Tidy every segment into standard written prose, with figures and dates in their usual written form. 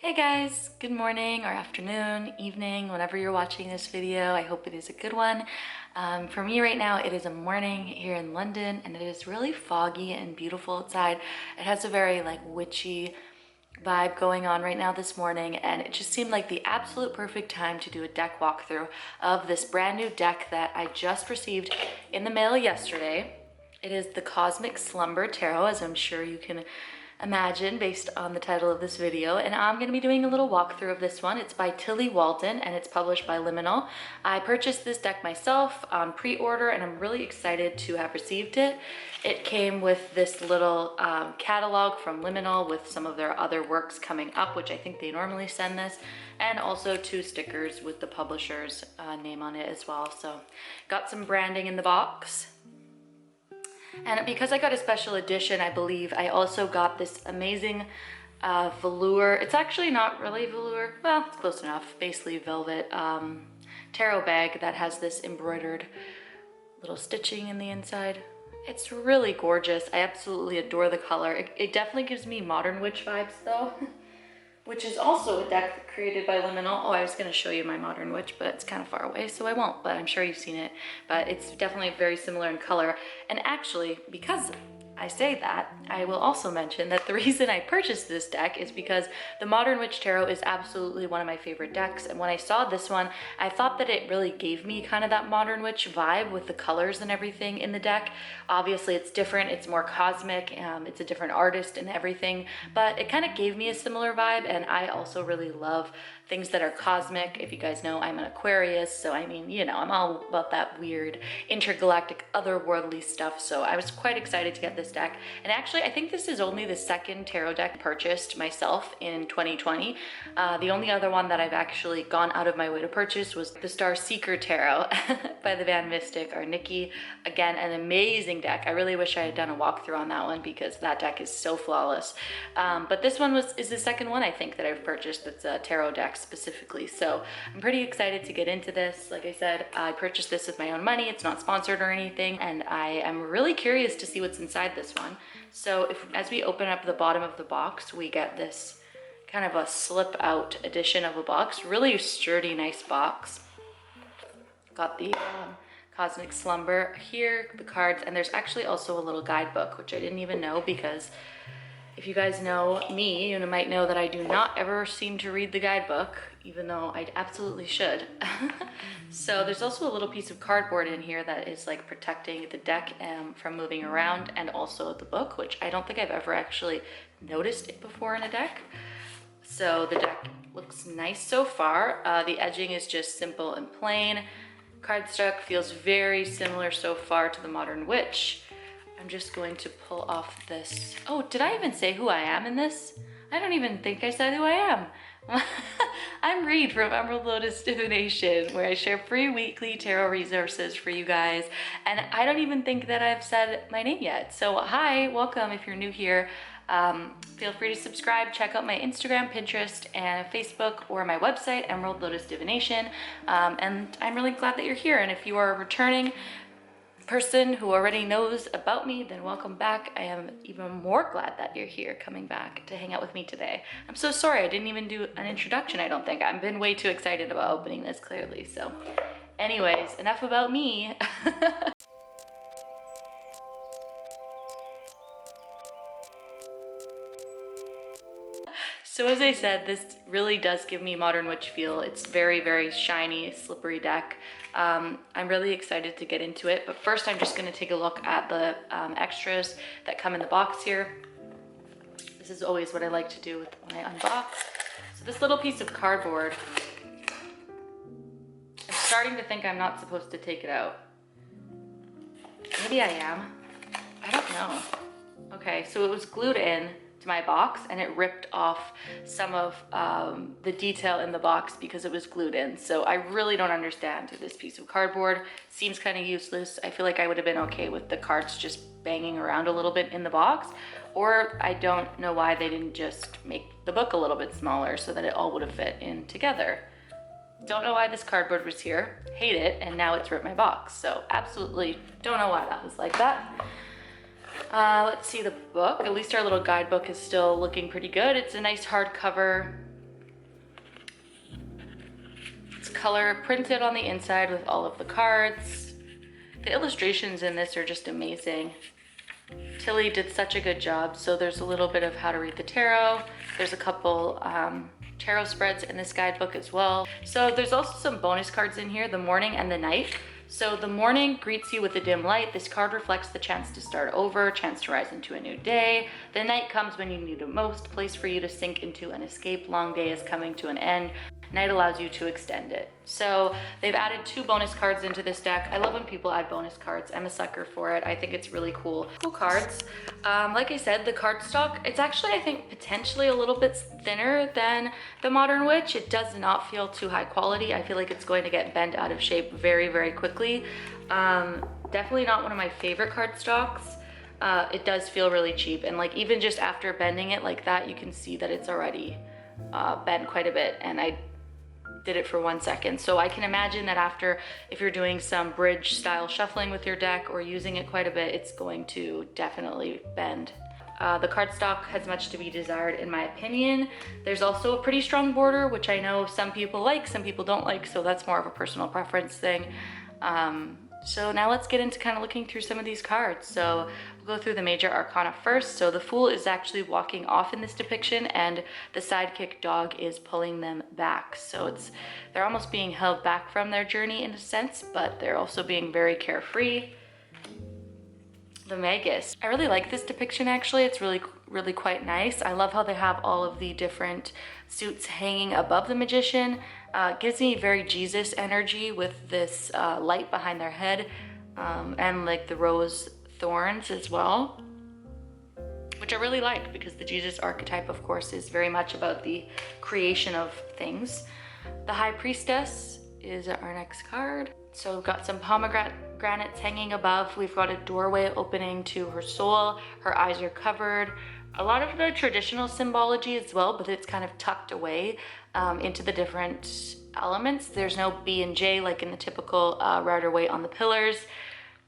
Hey guys, good morning or afternoon, evening, whenever you're watching this video. I hope it is a good one. For me right now, it is a morning here in London and it is really foggy and beautiful outside. It has a very witchy vibe going on right now this morning, and it just seemed like the absolute perfect time to do a deck walkthrough of this brand new deck that I just received in the mail yesterday. It is the Cosmic Slumber Tarot, as I'm sure you can imagine based on the title of this video, and I'm going to be doing a little walkthrough of this one. It's by Tilly Walton and it's published by Liminal. I purchased this deck myself on pre-order and I'm really excited to have received it. It came with this little catalog from Liminal with some of their other works coming up, which I think they normally send this, and also 2 stickers with the publisher's name on it as well. So got some branding in the box. And because I got a special edition, I believe I also got this amazing velour. It's actually not really velour, well, it's close enough. Basically velvet tarot bag that has this embroidered little stitching in the inside. It's really gorgeous. I absolutely adore the color. It definitely gives me Modern Witch vibes though, which is also a deck created by Liminal. Oh, I was gonna show you my Modern Witch, but it's kind of far away, so I won't, but I'm sure you've seen it. But it's definitely very similar in color. And actually, because I say that, I will also mention that the reason I purchased this deck is because the Modern Witch Tarot is absolutely one of my favorite decks. And when I saw this one, I thought that it really gave me kind of that Modern Witch vibe with the colors and everything in the deck. Obviously it's different, it's more cosmic, it's a different artist and everything, but it kind of gave me a similar vibe. And I also really love things that are cosmic. If you guys know, I'm an Aquarius, so I mean, you know, I'm all about that weird intergalactic otherworldly stuff. So I was quite excited to get this deck. And actually, I think this is only the second tarot deck purchased myself in 2020. The only other one that I've actually gone out of my way to purchase was the Star Seeker Tarot by the band Mystic or Nikki. Again, an amazing deck. I really wish I had done a walkthrough on that one because that deck is so flawless. But this one is the second one I think that I've purchased that's a tarot deck specifically. So I'm pretty excited to get into this. Like I said, I purchased this with my own money. It's not sponsored or anything, and I am really curious to see what's inside this one. So as we open up the bottom of the box, we get this kind of a slip out edition of a box. Really sturdy, nice box. Got the Cosmic Slumber here, the cards, and there's actually also a little guidebook, which I didn't even know, because if you guys know me, you might know that I do not ever seem to read the guidebook, even though I absolutely should. So there's also a little piece of cardboard in here that is like protecting the deck from moving around, and also the book, which I don't think I've ever actually noticed it before in a deck. So the deck looks nice so far. The edging is just simple and plain. Cardstock feels very similar so far to the Modern Witch. I'm just going to pull off this. Oh, did I even say who I am in this? I don't even think I said who I am. I'm Reed from Emerald Lotus Divination, where I share free weekly tarot resources for you guys. And I don't even think that I've said my name yet. So hi, welcome if you're new here. Feel free to subscribe, check out my Instagram, Pinterest, and Facebook, or my website, Emerald Lotus Divination. And I'm really glad that you're here. And if you are a returning person who already knows about me, then welcome back. I am even more glad that you're here coming back to hang out with me today. I'm so sorry I didn't even do an introduction, I don't think. I've been way too excited about opening this, clearly. So anyways, enough about me. So as I said, this really does give me Modern Witch feel. It's very, very shiny, slippery deck. I'm really excited to get into it, but first I'm just gonna take a look at the extras that come in the box here. This is always what I like to do when I unbox. So this little piece of cardboard, I'm starting to think I'm not supposed to take it out. Maybe I am, I don't know. Okay, so it was glued in to my box and it ripped off some of the detail in the box because it was glued in. So I really don't understand this piece of cardboard. Seems kind of useless. I feel like I would have been okay with the cards just banging around a little bit in the box, or I don't know why they didn't just make the book a little bit smaller so that it all would have fit in together. Don't know why this cardboard was here, hate it, and now it's ripped my box. So absolutely don't know why that was like that. Let's see the book. At least our little guidebook is still looking pretty good. It's a nice hardcover color printed on the inside with all of the cards. The illustrations in this are just amazing. Tilly did such a good job. So there's a little bit of how to read the tarot. There's a couple tarot spreads in this guidebook as well. So there's also some bonus cards in here, the morning and the night. So the morning greets you with a dim light. This card reflects the chance to start over, chance to rise into a new day. The night comes when you need it most, place for you to sink into an escape. Long day is coming to an end. Night allows you to extend it. So they've added 2 bonus cards into this deck. I love when people add bonus cards. I'm a sucker for it. I think it's really cool. Cool cards. Like I said, the cardstock, it's actually, I think, potentially a little bit thinner than the Modern Witch. It does not feel too high quality. I feel like it's going to get bent out of shape very, very quickly. Definitely not one of my favorite cardstocks. It does feel really cheap. And like even just after bending it like that, you can see that it's already bent quite a bit. And I did it for 1 second. So I can imagine that after, if you're doing some bridge style shuffling with your deck or using it quite a bit, it's going to definitely bend. The cardstock has much to be desired in my opinion. There's also a pretty strong border, which I know some people like, some people don't like, so that's more of a personal preference thing. So now let's get into kind of looking through some of these cards. So we'll go through the major arcana first. So the Fool is actually walking off in this depiction and the sidekick dog is pulling them back. So they're almost being held back from their journey in a sense, but they're also being very carefree. The Magus. I really like this depiction actually. It's really quite nice. I love how they have all of the different suits hanging above the magician. Gives me very Jesus energy with this light behind their head and like the rose thorns as well, which I really like because the Jesus archetype, of course, is very much about the creation of things. The High Priestess is our next card. So we've got some pomegranates hanging above. We've got a doorway opening to her soul. Her eyes are covered. A lot of the traditional symbology as well, but it's kind of tucked away into the different elements. There's no B and J like in the typical Rider-Waite on the pillars,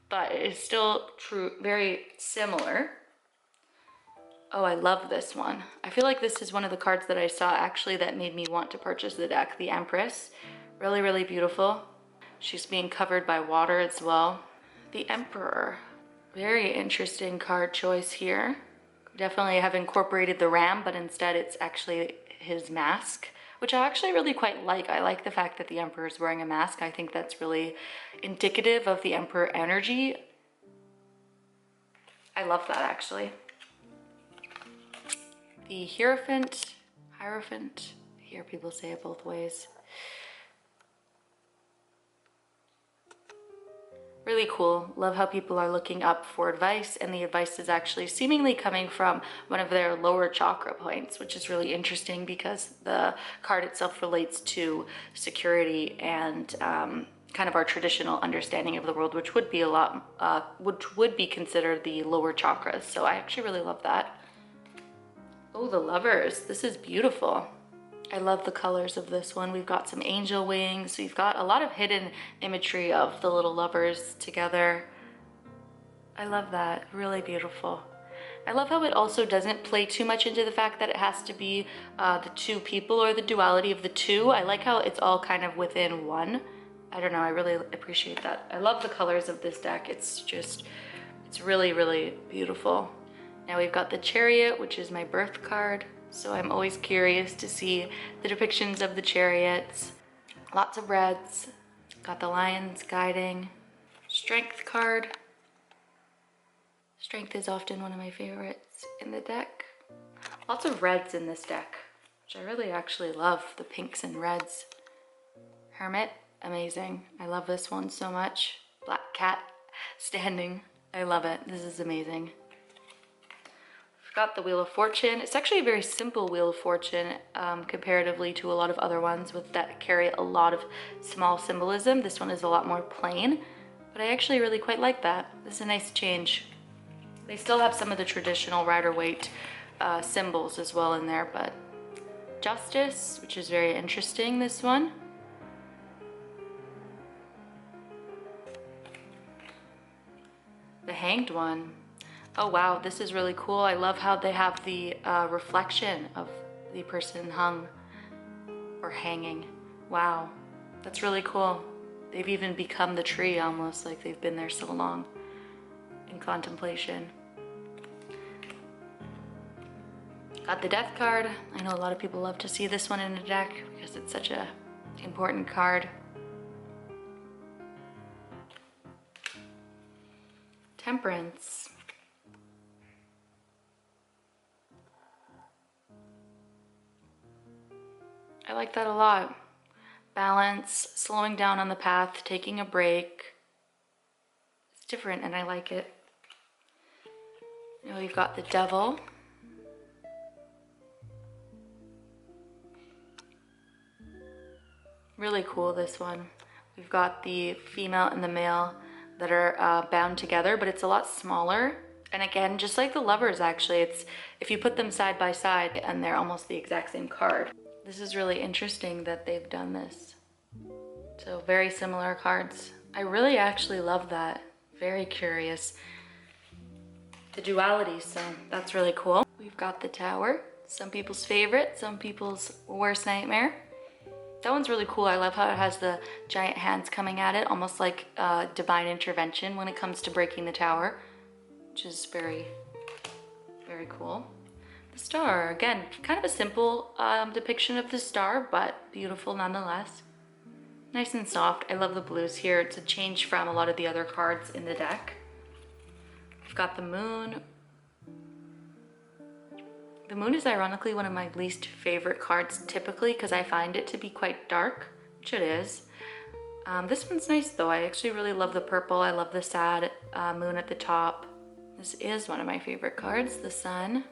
but it's still true, very similar. Oh, I love this one. I feel like this is one of the cards that I saw actually that made me want to purchase the deck, the Empress. Really, really beautiful. She's being covered by water as well. The Emperor. Very interesting card choice here. Definitely have incorporated the ram, but instead it's actually his mask, which I actually really quite like. I like the fact that the Emperor is wearing a mask. I think that's really indicative of the Emperor energy. I love that actually. The Hierophant, I hear people say it both ways. Really cool. Love how people are looking up for advice, and the advice is actually seemingly coming from one of their lower chakra points, which is really interesting because the card itself relates to security and kind of our traditional understanding of the world, which would be which would be considered the lower chakras. So I actually really love that. Oh, the Lovers. This is beautiful. I love the colors of this one. We've got some angel wings. We've got a lot of hidden imagery of the little lovers together. I love that. Really beautiful. I love how it also doesn't play too much into the fact that it has to be the 2 people or the duality of the 2. I like how it's all kind of within one. I don't know. I really appreciate that. I love the colors of this deck. It's really, really beautiful. Now we've got the Chariot, which is my birth card. So I'm always curious to see the depictions of the chariots. Lots of reds. Got the lions guiding. Strength card. Strength is often one of my favorites in the deck. Lots of reds in this deck, which I really actually love, the pinks and reds. Hermit, amazing. I love this one so much. Black cat standing. I love it. This is amazing. Got the Wheel of Fortune. It's actually a very simple Wheel of Fortune comparatively to a lot of other ones that carry a lot of small symbolism. This one is a lot more plain, but I actually really quite like that. This is a nice change. They still have some of the traditional Rider-Waite symbols as well in there, but Justice, which is very interesting, this one. The Hanged One. Oh wow, this is really cool. I love how they have the reflection of the person hung or hanging. Wow, That's really cool. They've even become the tree almost, like they've been there so long in contemplation. Got the Death card. I know a lot of people love to see this one in a deck because it's such a important card. Temperance. I like that a lot. Balance, slowing down on the path, taking a break. It's different and I like it. Now we've got the Devil. Really cool, this one. We've got the female and the male that are bound together, but it's a lot smaller. And again, just like the Lovers, actually, it's if you put them side by side and they're almost the exact same card. This is really interesting that they've done this. So very similar cards. I really actually love that. Very curious. The duality, so that's really cool. We've got the Tower. Some people's favorite, some people's worst nightmare. That one's really cool. I love how it has the giant hands coming at it, almost like divine intervention when it comes to breaking the tower, which is very, very cool. The Star, again, kind of a simple depiction of the star, but beautiful nonetheless. Nice and soft. I love the blues here. It's a change from a lot of the other cards in the deck. We've got the Moon. The Moon is ironically one of my least favorite cards typically because I find it to be quite dark, which it is. This one's nice though. I actually really love the purple. I love the sad moon at the top. This is one of my favorite cards, the Sun.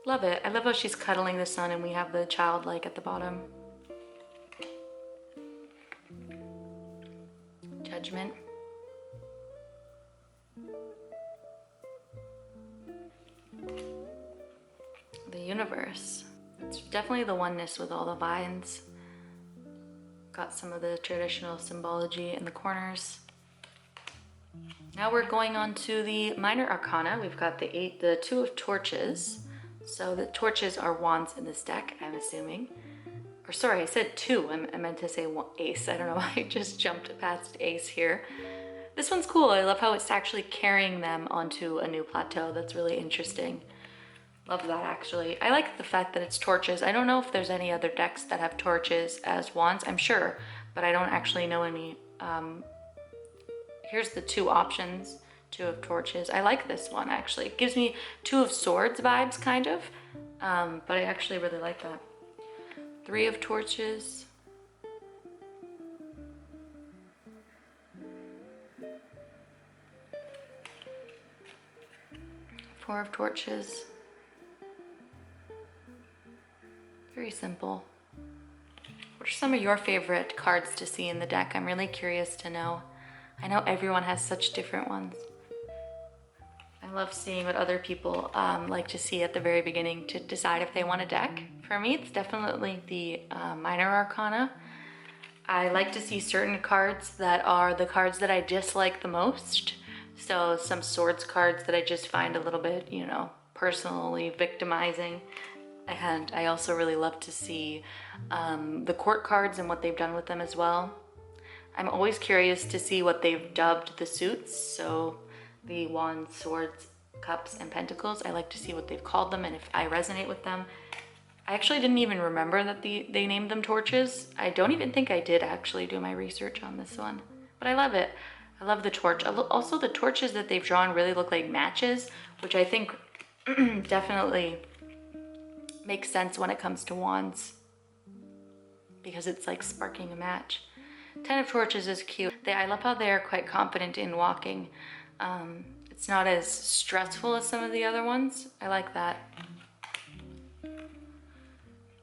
Love it. I love how she's cuddling the sun and we have the childlike at the bottom. Judgment. The Universe. It's definitely the oneness with all the vines. Got some of the traditional symbology in the corners. Now we're going on to the Minor Arcana. We've got the Two of Torches. So the torches are wands in this deck, I'm assuming. Or sorry, I said two. I meant to say ace. I don't know why I just jumped past ace here. This one's cool. I love how it's actually carrying them onto a new plateau. That's really interesting. Love that, actually. I like the fact that it's torches. I don't know if there's any other decks that have torches as wands. I'm sure, but I don't actually know any. Here's the two options. Two of Torches. I like this one, actually. It gives me Two of Swords vibes, kind of. But I actually really like that. Three of Torches. Four of Torches. Very simple. What are some of your favorite cards to see in the deck? I'm really curious to know. I know everyone has such different ones. I love seeing what other people like to see at the very beginning to decide if they want a deck. For me, it's definitely the Minor Arcana. I like to see certain cards that are the cards that I dislike the most. So some swords cards that I just find a little bit, you know, personally victimizing. And I also really love to see the court cards and what they've done with them as well. I'm always curious to see what they've dubbed the suits. So the Wands, Swords, Cups, and Pentacles. I like to see what they've called them and if I resonate with them. I actually didn't even remember that they named them torches. I don't even think I did actually do my research on this one. But I love it. I love the torch. Also, the torches that they've drawn really look like matches, which I think definitely makes sense when it comes to wands because it's like sparking a match. 10 of Torches is cute. I love how they're quite confident in walking. It's not as stressful as some of the other ones. I like that.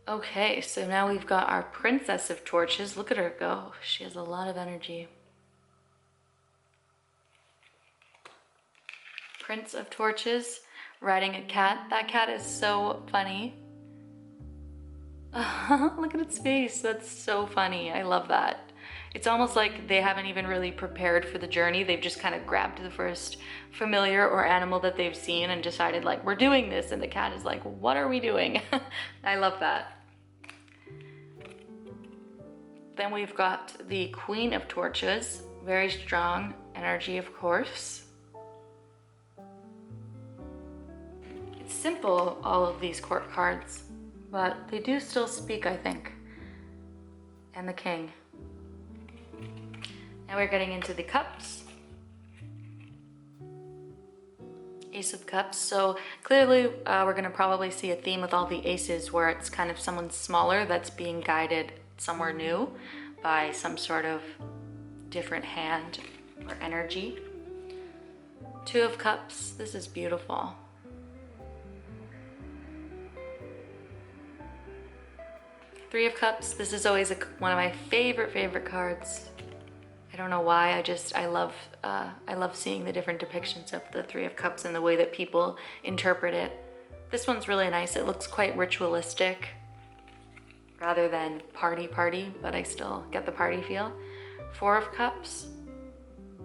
Okay, so now we've got our Princess of Torches. Look at her go. She has a lot of energy. Prince of Torches, riding a cat. That cat is so funny. Look at its face. That's so funny. I love that. It's almost like they haven't even really prepared for the journey. They've just kind of grabbed the first familiar or animal that they've seen and decided like, we're doing this. And the cat is like, what are we doing? I love that. Then we've got the Queen of Torches, very strong energy, of course. It's simple, all of these court cards, but they do still speak, I think. And the King. Now we're getting into the Cups. Ace of Cups. So clearly we're going to probably see a theme with all the aces where it's kind of someone smaller that's being guided somewhere new by some sort of different hand or energy. Two of Cups. This is beautiful. Three of Cups. This is always one of my favorite cards. I don't know why. I love seeing the different depictions of the Three of Cups and the way that people interpret it. This one's really nice. It looks quite ritualistic rather than party, but I still get the party feel. Four of Cups.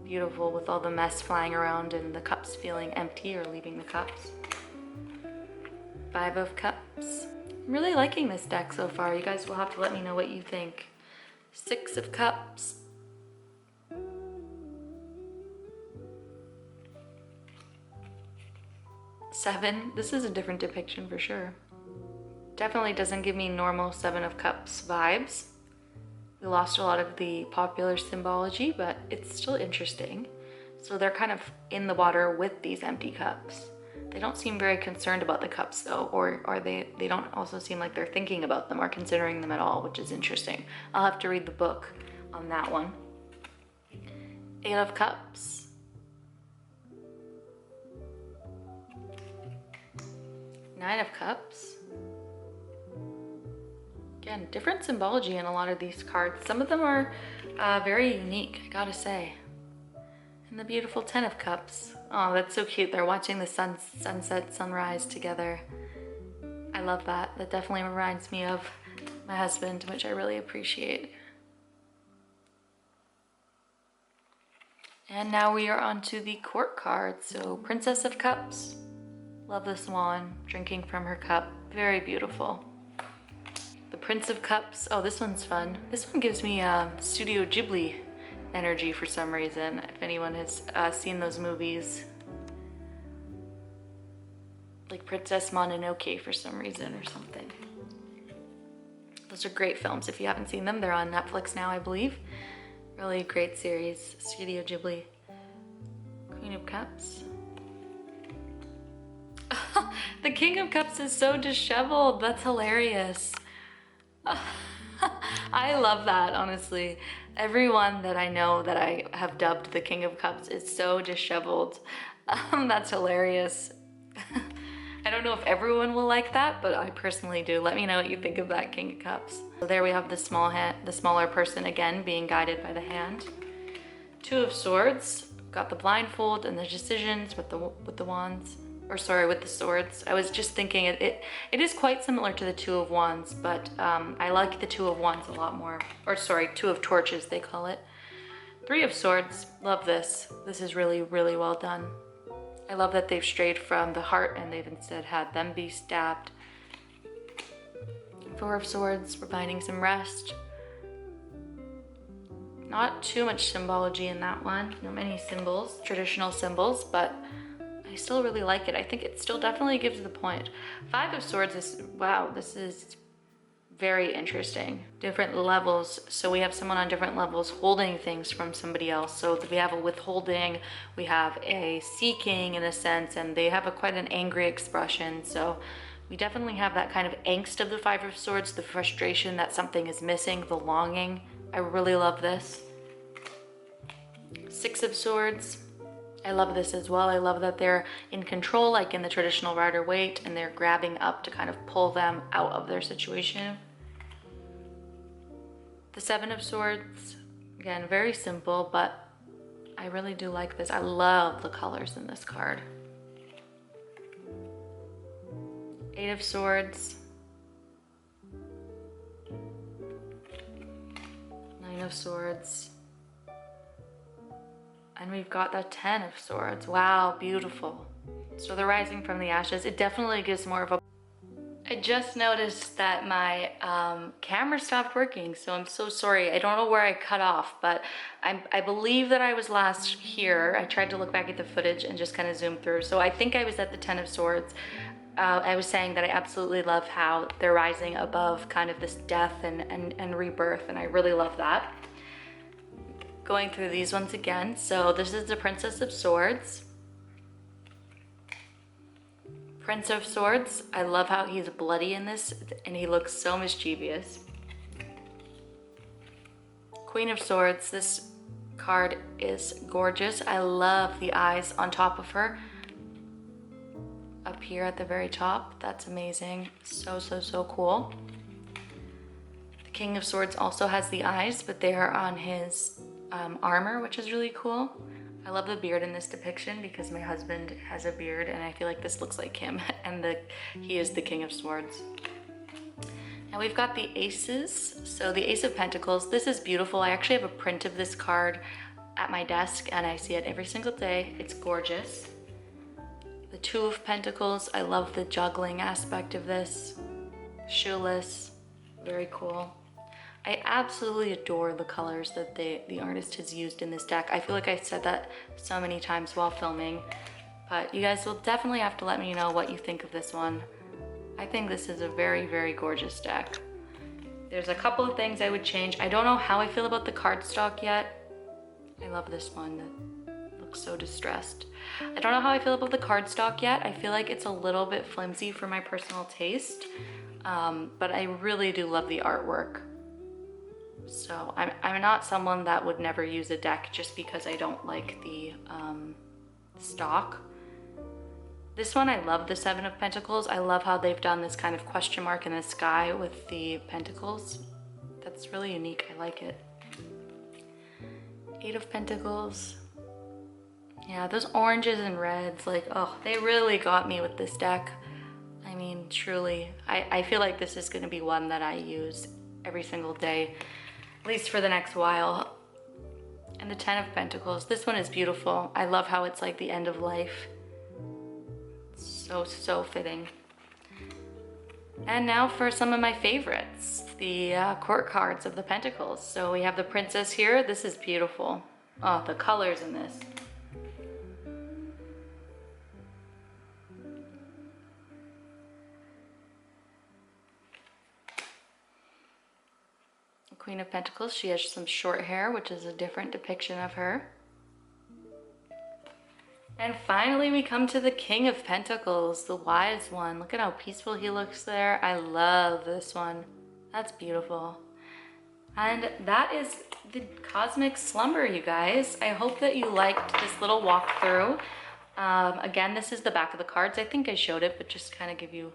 Beautiful with all the mess flying around and the cups feeling empty or leaving the cups. Five of Cups. I'm really liking this deck so far. You guys will have to let me know what you think. Six of Cups. Seven. This is a different depiction for sure. Definitely doesn't give me normal Seven of Cups vibes. We lost a lot of the popular symbology, but it's still interesting. So they're kind of in the water with these empty cups. They don't seem very concerned about the cups though, or they don't also seem like they're thinking about them or considering them at all, which is interesting. I'll have to read the book on that one. Eight of Cups. Nine of Cups. Again, different symbology in a lot of these cards. Some of them are very unique, I gotta say. And the beautiful Ten of Cups. Oh, that's so cute. They're watching the sunset, sunrise together. I love that. That definitely reminds me of my husband, which I really appreciate. And now we are on to the court cards. So Princess of Cups. Love the swan drinking from her cup. Very beautiful. The Prince of Cups. Oh, this one's fun. This one gives me Studio Ghibli energy for some reason, if anyone has seen those movies. Like Princess Mononoke for some reason or something. Those are great films. If you haven't seen them, they're on Netflix now, I believe. Really great series, Studio Ghibli. Queen of Cups. The King of Cups is so disheveled. That's hilarious. I love that, honestly. Everyone that I know that I have dubbed the King of Cups is so disheveled. That's hilarious. I don't know if everyone will like that, but I personally do. Let me know what you think of that King of Cups. So there we have the smaller person again being guided by the hand. Two of Swords. Got the blindfold and the decisions with the wands. Or sorry, with the swords. I was just thinking it is quite similar to the Two of Wands, but I like the Two of Wands a lot more. Or sorry, Two of Torches they call it. Three of Swords, love this. This is really, really well done. I love that they've strayed from the heart and they've instead had them be stabbed. Four of Swords, providing some rest. Not too much symbology in that one. Not many symbols, traditional symbols, but I still really like it. I think it still definitely gives the point. Five of Swords is, wow, this is very interesting. Different levels. So we have someone on different levels holding things from somebody else. So we have a withholding, we have a seeking in a sense, and they have quite an angry expression. So we definitely have that kind of angst of the Five of Swords, the frustration that something is missing, the longing. I really love this. Six of Swords. I love this as well. I love that they're in control, like in the traditional Rider-Waite, and they're grabbing up to kind of pull them out of their situation. The Seven of Swords, again, very simple, but I really do like this. I love the colors in this card. Eight of Swords. Nine of Swords. And we've got the Ten of Swords. Wow, beautiful. So the rising from the ashes, it definitely gives more of a, I just noticed that my camera stopped working, so I'm so sorry. I don't know where I cut off, but I believe that I was last here. I tried to look back at the footage and just kind of zoom through. So I think I was at the Ten of Swords. I was saying that I absolutely love how they're rising above kind of this death and rebirth, and I really love that. Going through these ones again. So this is the Princess of Swords. Prince of Swords, I love how he's bloody in this and he looks so mischievous. Queen of Swords, this card is gorgeous. I love the eyes on top of her. Up here at the very top, that's amazing. So cool. The King of Swords also has the eyes, but they are on his armor, which is really cool. I love the beard in this depiction because my husband has a beard and I feel like this looks like him, and he is the King of Swords. Now we've got the aces. So the Ace of Pentacles, this is beautiful. I actually have a print of this card at my desk and I see it every single day. It's gorgeous. The Two of Pentacles, I love the juggling aspect of this. Shoeless, very cool. I absolutely adore the colors that the artist has used in this deck. I feel like I said that so many times while filming, but you guys will definitely have to let me know what you think of this one. I think this is a very gorgeous deck. There's a couple of things I would change. I don't know how I feel about the cardstock yet. I love this one that looks so distressed. I don't know how I feel about the cardstock yet. I feel like it's a little bit flimsy for my personal taste, but I really do love the artwork. So I'm not someone that would never use a deck just because I don't like the stock. This one, I love the Seven of Pentacles. I love how they've done this kind of question mark in the sky with the pentacles. That's really unique. I like it. Eight of Pentacles. Yeah, those oranges and reds, like, oh, they really got me with this deck. I mean, truly, I feel like this is going to be one that I use every single day, at least for the next while. And the Ten of Pentacles, this one is beautiful. I love how it's like the end of life. So fitting. And now for some of my favorites, the court cards of the Pentacles. So we have the Princess here. This is beautiful. Oh, the colors in this. Queen of Pentacles, she has some short hair, which is a different depiction of her. And finally we come to the King of Pentacles, the wise one. Look at how peaceful he looks there. I love this one. That's beautiful. And that is the Cosmic Slumber, you guys. I hope that you liked this little walkthrough. Again, this is the back of the cards. I think I showed it, but just kind of give you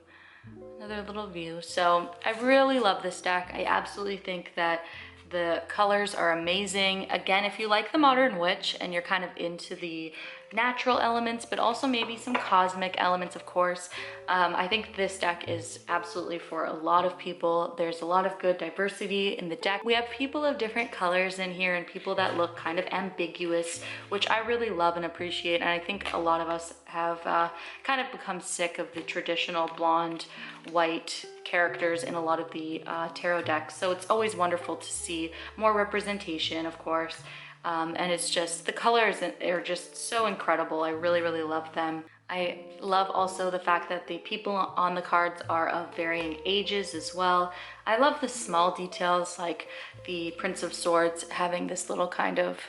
another little view. So I really love this deck. I absolutely think that the colors are amazing. Again, if you like the Modern Witch and you're kind of into the natural elements, but also maybe some cosmic elements, of course, I think this deck is absolutely for a lot of people. There's a lot of good diversity in the deck. We have people of different colors in here and people that look kind of ambiguous, which I really love and appreciate. And I think a lot of us have kind of become sick of the traditional blonde, white characters in a lot of the tarot decks. So it's always wonderful to see more representation, of course. And it's just, the colors are just so incredible. I really love them. I love also the fact that the people on the cards are of varying ages as well. I love the small details, like the Prince of Swords having this little kind of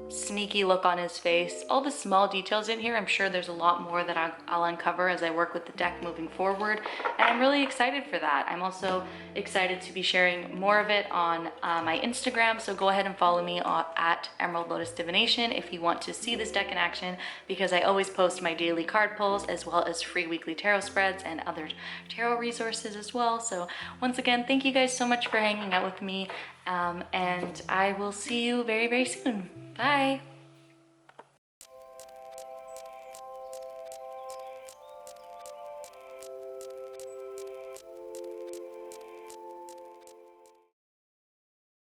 sneaky look on his face. All the small details in here, I'm sure there's a lot more that I'll uncover as I work with the deck moving forward, and I'm really excited for that. I'm also excited to be sharing more of it on my Instagram, so go ahead and follow me at Emerald Lotus Divination if you want to see this deck in action, because I always post my daily card pulls as well as free weekly tarot spreads and other tarot resources as well. So once again, thank you guys so much for hanging out with me, and I will see you very soon. Bye.